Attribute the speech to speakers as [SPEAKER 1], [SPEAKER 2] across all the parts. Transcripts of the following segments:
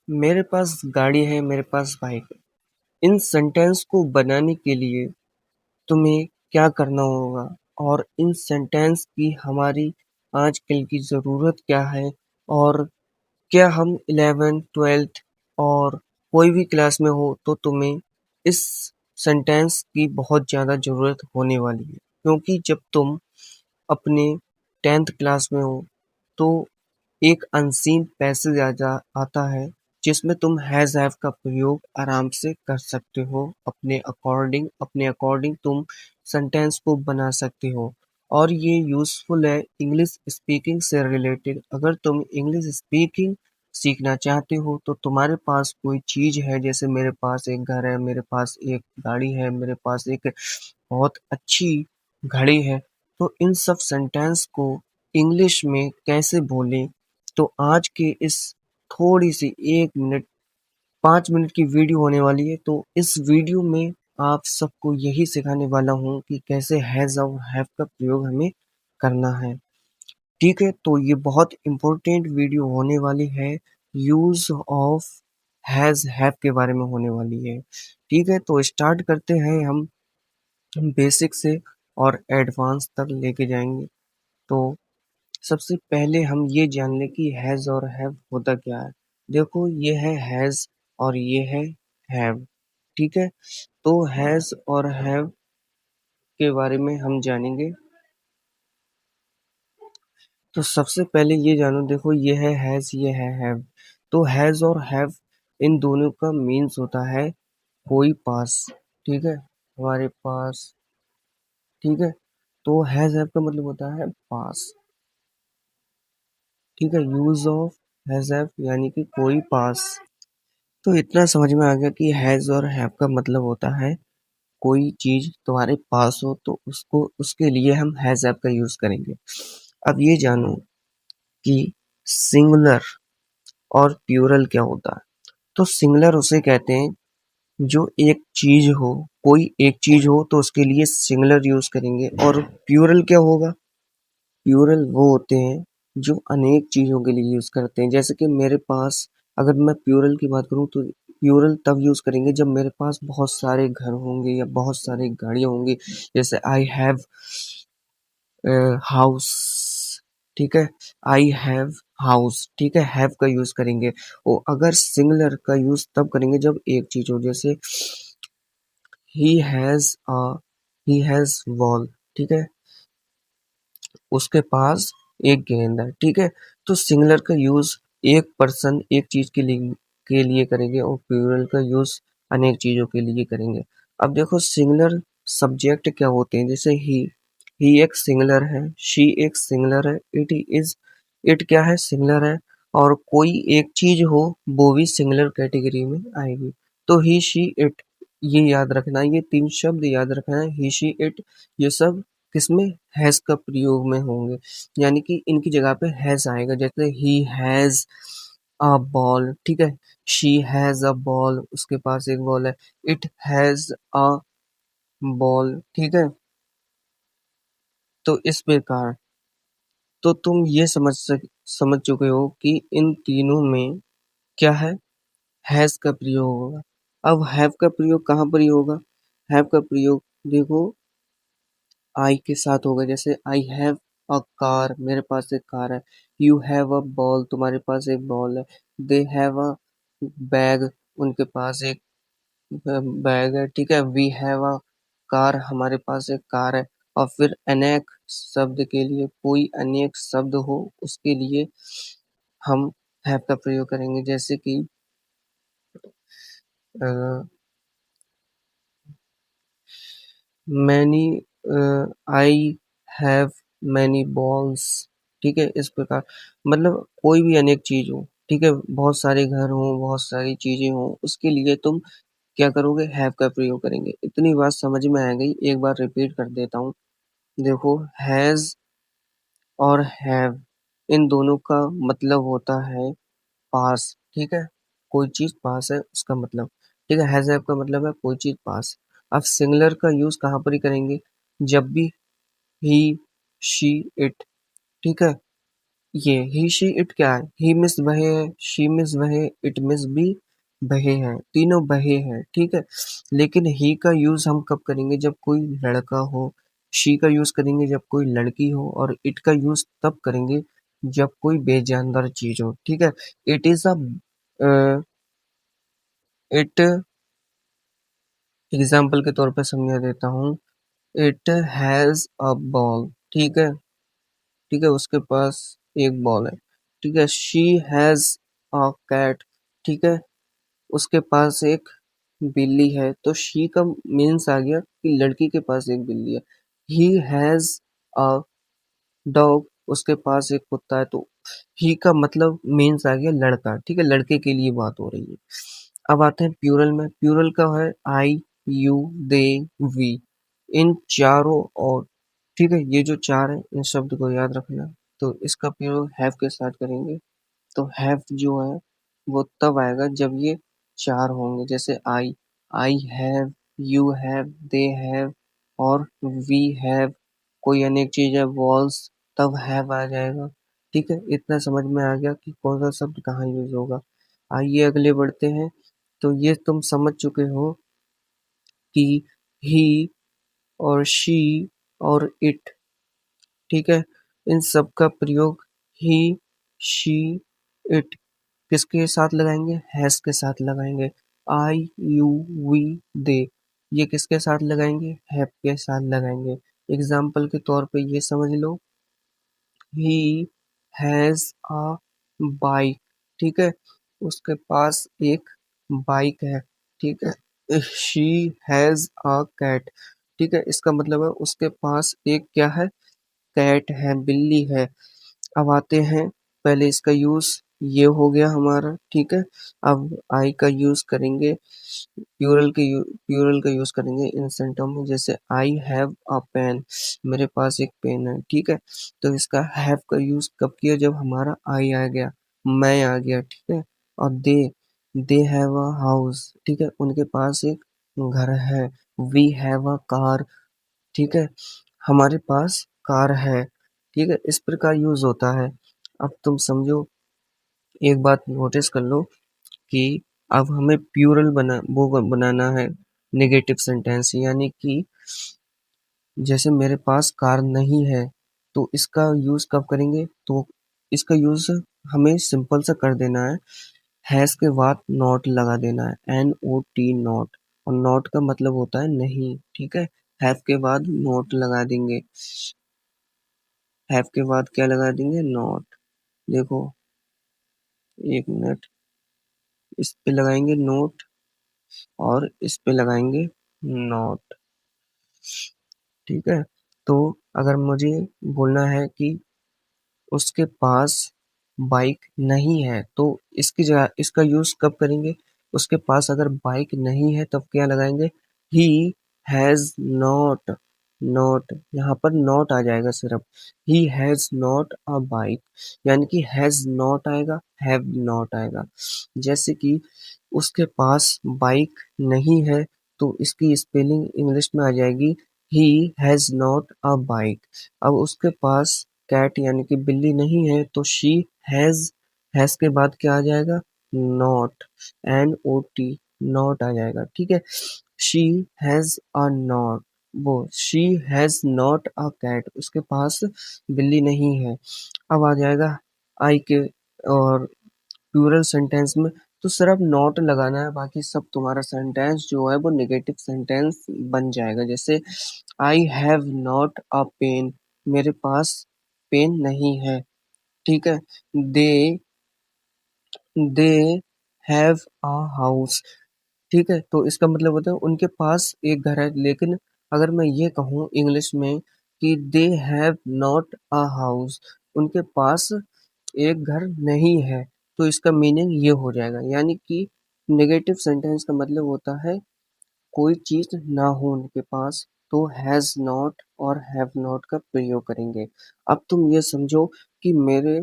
[SPEAKER 1] मेरे पास गाड़ी है, मेरे पास बाइक है। इन सेंटेंस को बनाने के लिए तुम्हें क्या करना होगा और इन सेंटेंस की हमारी आजकल की ज़रूरत क्या है और क्या हम 11th 12th और कोई भी क्लास में हो तो तुम्हें इस सेंटेंस की बहुत ज़्यादा ज़रूरत होने वाली है, क्योंकि जब तुम अपने 10th क्लास में हो तो एक अनसीन पैसेज आता है जिसमें तुम हैज़ हैव का प्रयोग आराम से कर सकते हो। अपने अकॉर्डिंग तुम सेंटेंस को बना सकते हो और ये यूज़फुल है इंग्लिश स्पीकिंग से रिलेटेड। अगर तुम इंग्लिश स्पीकिंग सीखना चाहते हो तो तुम्हारे पास कोई चीज़ है, जैसे मेरे पास एक घर है, मेरे पास एक गाड़ी है, मेरे पास एक बहुत अच्छी घड़ी है, तो इन सब सेंटेंस को इंग्लिश में कैसे बोलें। तो आज के इस थोड़ी सी 1 मिनट 5 मिनट की वीडियो होने वाली है, तो इस वीडियो में आप सबको यही सिखाने वाला हूँ कि कैसे हैज़ और हैव का प्रयोग हमें करना है। ठीक है, तो ये बहुत इम्पोर्टेंट वीडियो होने वाली है, यूज़ ऑफ हैज़ हैव के बारे में होने वाली है। ठीक है, तो स्टार्ट करते हैं हम बेसिक से और एडवांस तक लेके जाएंगे। तो सबसे पहले हम ये जान लें कि हैज़ और हैव होता क्या है। देखो, ये है हैज़ और ये है हैव। ठीक है, तो हैज़ और हैव के बारे में हम जानेंगे। तो सबसे पहले ये जानो, देखो ये है हैज़, ये है हैव। तो हैज़ और हैव इन दोनों का मीन्स होता है कोई पास। ठीक है, हमारे पास। ठीक है, तो हैज़ हैव का मतलब होता है पास। ठीक है, यूज ऑफ हैज़ हैव यानी कि कोई पास। तो इतना समझ में आ गया कि हैज़ और हैव का मतलब होता है कोई चीज तुम्हारे पास हो तो उसको उसके लिए हम हैज़ हैव का यूज करेंगे। अब ये जानो कि सिंगुलर और प्लूरल क्या होता है। तो सिंगुलर उसे कहते हैं जो एक चीज हो, कोई एक चीज हो तो उसके लिए सिंगुलर यूज करेंगे। और प्लूरल क्या होगा? प्लूरल वो होते हैं जो अनेक चीजों के लिए यूज करते हैं। जैसे कि मेरे पास, अगर मैं प्लूरल की बात करूं तो प्लूरल तब यूज करेंगे जब मेरे पास बहुत सारे घर होंगे या बहुत सारी गाड़ियां होंगी। जैसे आई हैव हाउस। ठीक है, आई हैव हाउस। ठीक है, हैव का यूज करेंगे। और अगर सिंगुलर का यूज तब करेंगे जब एक चीज हो। जैसे he has a he has ball. ठीक है, उसके पास एक गेंद है। ठीक है, तो सिंगुलर का यूज एक पर्सन एक चीज के लिए करेंगे और प्लूरल का यूज अनेक चीजों के लिए करेंगे। अब देखो, सिंगुलर सब्जेक्ट क्या होते हैं। जैसे ही एक सिंगुलर है, शी एक सिंगुलर है, इट इज, इट क्या है? सिंगुलर है। और कोई एक चीज हो वो भी सिंगुलर कैटेगरी में आएगी। तो ही शी इट, ये याद रखना है, ये तीन शब्द याद रखना है, ही शी इट। ये सब किसमें? हैज का प्रयोग में होंगे, यानी कि इनकी जगह पे हैज आएगा। जैसे ही हैज अ बॉल। ठीक है, शी हैज अ बॉल, उसके पास एक बॉल है। It has a ball. ठीक है, तो इस प्रकार तो तुम ये समझ चुके हो कि इन तीनों में क्या है? हैज का प्रयोग होगा। अब हैव का प्रयोग कहाँ पर ही होगा? हैव का प्रयोग देखो आई के साथ होगा। जैसे आई हैव अ कार, मेरे पास एक कार है। यू हैव अ बॉल, तुम्हारे पास एक बॉल है। दे हैव अ बैग, उनके पास एक बैग है। ठीक है, वी हैव अ कार, हमारे पास एक कार है। और फिर अनेक शब्द के लिए, कोई अनेक शब्द हो उसके लिए हम हैव का प्रयोग करेंगे। जैसे कि many, I have many balls. ठीक है, इस प्रकार मतलब कोई भी अनेक चीज हो। ठीक है, बहुत सारे घर हो, बहुत सारी चीजें हो, उसके लिए तुम क्या करोगे? हैव का प्रयोग करेंगे। इतनी बात समझ में आ गई, एक बार रिपीट कर देता हूँ। देखो, हैज और हैव इन दोनों का मतलब होता है पास। ठीक है, कोई चीज पास है उसका मतलब। ठीक है, हैज हैव का मतलब है कोई चीज पास। अब सिंगुलर का यूज कहाँ पर ही करेंगे? जब भी ही शी इट। ठीक है, ये ही शी इट क्या है, ही मिस वहे है, शी मिस वहे, इट मिस भी वहे है, तीनों वहे हैं, ठीक है। लेकिन ही का यूज हम कब करेंगे, जब कोई लड़का हो, शी का यूज करेंगे जब कोई लड़की हो, और इट का यूज तब करेंगे जब कोई बेजानदार चीज हो, ठीक है। It is a it example के तौर पे समझा देता हूँ। इट हैज अ बॉल, ठीक है, ठीक है, उसके पास एक बॉल है, ठीक है। शी हैज अ कैट, ठीक है, उसके पास एक बिल्ली है। तो शी का मीन्स आ गया कि लड़की के पास एक बिल्ली है। ही हैज अ डॉग, उसके पास एक कुत्ता है। तो ही का मतलब मीन्स आ गया लड़का, ठीक है, लड़के के लिए बात हो रही है। अब आते हैं प्यूरल में। प्यूरल का है आई, यू, दे, वी, इन चारों और, ठीक है, ये जो चार है इन शब्द को याद रखना। तो इसका प्रयोग हैव के साथ करेंगे। तो हैव जो है वो तब आएगा जब ये चार होंगे, जैसे I have, you have, they have और वी हैव। कोई अनेक चीज है, वॉल्स, तब हैव आ जाएगा, ठीक है। इतना समझ में आ गया कि कौन सा शब्द कहाँ यूज होगा। आइए अगले बढ़ते हैं। तो ये तुम समझ चुके हो कि ही और शी और इट, ठीक है, इन सब का प्रयोग ही, शी, इट किसके साथ लगाएंगे, हैज के साथ लगाएंगे। आई, यू, वी, दे, ये किसके साथ लगाएंगे, हैव के साथ लगाएंगे। एग्जाम्पल के तौर पे ये समझ लो, ही हैज अ बाइक, ठीक है, उसके पास एक बाइक है, ठीक है। शी हैज अ कैट, ठीक है, इसका मतलब है उसके पास एक क्या है, कैट है, बिल्ली है। अब आते हैं, पहले इसका यूज ये हो गया हमारा, ठीक है। अब आई का यूज करेंगे, प्यूरल का यूज करेंगे इन सेंटों में, जैसे आई हैव अ पेन, मेरे पास एक पेन है, ठीक है। तो इसका हैव का यूज कब किया, जब हमारा आई आ गया, मैं आ गया, ठीक है। और दे हैव अ हाउस, ठीक है, उनके पास एक घर है। वी हैव अ कार, ठीक है, हमारे पास कार है, ठीक है। इस प्रकार यूज होता है। अब तुम समझो, एक बात नोटिस कर लो कि अब हमें प्यूरल बनाना है नेगेटिव सेंटेंस, यानी कि जैसे मेरे पास कार नहीं है, तो इसका यूज कब करेंगे, तो इसका यूज हमें सिंपल सा कर देना है। हैज के बाद नॉट लगा देना है, NOT, नॉट। और नॉट का मतलब होता है नहीं, ठीक है। हैव के बाद नॉट लगा देंगे, हैव के बाद क्या लगा देंगे, नॉट। देखो, एक मिनट, इस पे लगाएंगे नोट और इस पे लगाएंगे नॉट, ठीक है। तो अगर मुझे बोलना है कि उसके पास बाइक नहीं है, तो इसकी जगह इसका यूज कब करेंगे, उसके पास अगर बाइक नहीं है तब क्या लगाएंगे, ही हैज नॉट, नॉट, यहाँ पर नॉट आ जाएगा सिर्फ, he has not a bike, यानी कि हैज नॉट आएगा, हैव नॉट आएगा। जैसे कि उसके पास बाइक नहीं है, तो इसकी स्पेलिंग इंग्लिश में आ जाएगी he has not a bike. अब उसके पास कैट यानी कि बिल्ली नहीं है, तो शी हैज के बाद क्या आ जाएगा, नॉट, NOT, नॉट आ जाएगा, ठीक है। शी हैज अ नॉट, वो she has not a cat, उसके पास बिल्ली नहीं है। अब आ जाएगा आई के और प्लूरल सेंटेंस में, तो सिर्फ नॉट लगाना है, बाकी सब तुम्हारा सेंटेंस जो है वो नेगेटिव सेंटेंस बन जाएगा। जैसे I have not a pen, मेरे पास पेन नहीं है, ठीक है। दे दे हैव अ हाउस, ठीक है, तो इसका मतलब होता है उनके पास एक घर है। लेकिन अगर मैं ये कहूँ इंग्लिश में कि they have not a house, उनके पास एक घर नहीं है, तो इसका मीनिंग ये हो जाएगा, यानी कि नेगेटिव सेंटेंस का मतलब होता है कोई चीज ना हो उनके पास, तो हैज नॉट और हैव नॉट का प्रयोग करेंगे। अब तुम ये समझो कि मेरे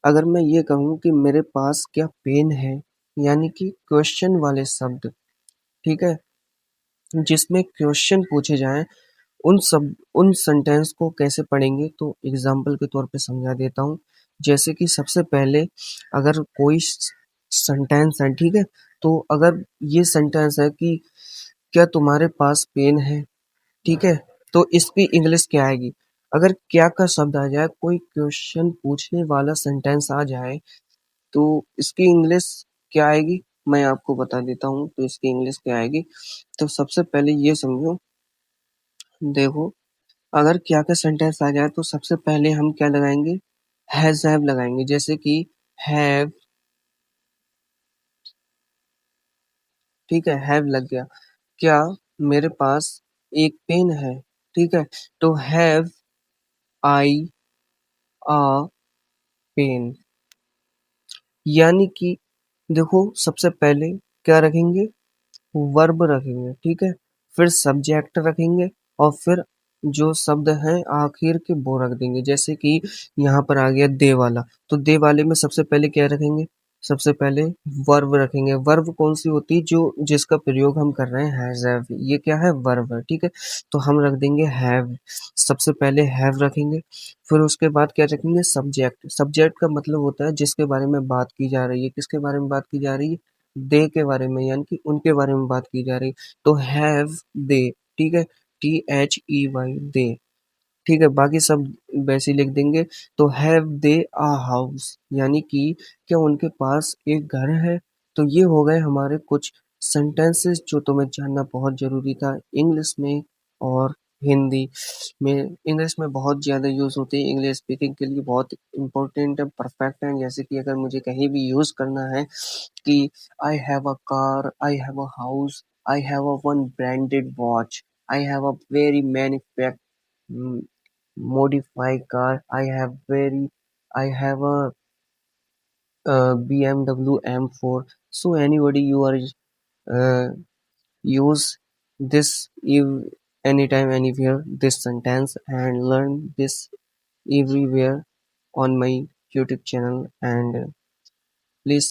[SPEAKER 1] अगर मैं ये कहूँ कि मेरे पास क्या पेन है, यानी कि क्वेश्चन वाले शब्द, ठीक है, जिसमें क्वेश्चन पूछे जाएं, उन सेंटेंस को कैसे पढ़ेंगे, तो एग्जाम्पल के तौर पे समझा देता हूँ। जैसे कि सबसे पहले अगर कोई सेंटेंस है, ठीक है, तो अगर ये सेंटेंस है कि क्या तुम्हारे पास पेन है, ठीक है, तो इसकी इंग्लिश क्या आएगी? अगर क्या का शब्द आ जाए, कोई क्वेश्चन पूछने वाला सेंटेंस आ जाए, तो इसकी इंग्लिश क्या आएगी? मैं आपको बता देता हूँ तो इसकी इंग्लिश क्या आएगी। तो सबसे पहले ये समझो, देखो, अगर क्या का सेंटेंस आ जाए तो सबसे पहले हम क्या लगाएंगे? हैव लगाएंगे। जैसे कि हैव, ठीक है, हैव लग गया। क्या मेरे पास एक पेन है, ठीक है, तो हैव आई अ पेन। यानी कि देखो, सबसे पहले क्या रखेंगे? वर्ब रखेंगे, ठीक है, फिर सब्जेक्ट रखेंगे, और फिर जो शब्द है आखिर के वो रख देंगे। जैसे कि यहाँ पर आ गया दे वाला, तो दे वाले में सबसे पहले क्या रखेंगे? सबसे पहले वर्ब रखेंगे। वर्ब कौन सी होती है? जो जिसका प्रयोग हम कर रहे हैं, हैव, ये क्या है? वर्ब है, ठीक है, तो हम रख देंगे हैव। सबसे पहले हैव रखेंगे, फिर उसके बाद क्या रखेंगे? सब्जेक्ट। सब्जेक्ट का मतलब होता है जिसके बारे में बात की जा रही है। किसके बारे में बात की जा रही है? दे के बारे में, यानी कि उनके बारे में बात की जा रही। तो हैव दे, ठीक है, THEY दे, ठीक है, बाकी सब वैसे ही लिख देंगे। तो हैव दे अ हाउस, यानी कि क्या उनके पास एक घर है? तो ये हो गए हमारे कुछ सेंटेंसेस जो तुम्हें जानना बहुत जरूरी था इंग्लिश में और हिंदी में। इंग्लिश में बहुत ज़्यादा यूज़ होते हैं, इंग्लिश स्पीकिंग के लिए बहुत इंपॉर्टेंट है, परफेक्ट है। जैसे कि अगर मुझे कहीं भी यूज़ करना है कि I have a car, I have a house, I have a one branded watch, I have a very manufactured modify car. I have a BMW M4. So anybody you are use this anytime anywhere this sentence and learn this everywhere on my YouTube channel, and please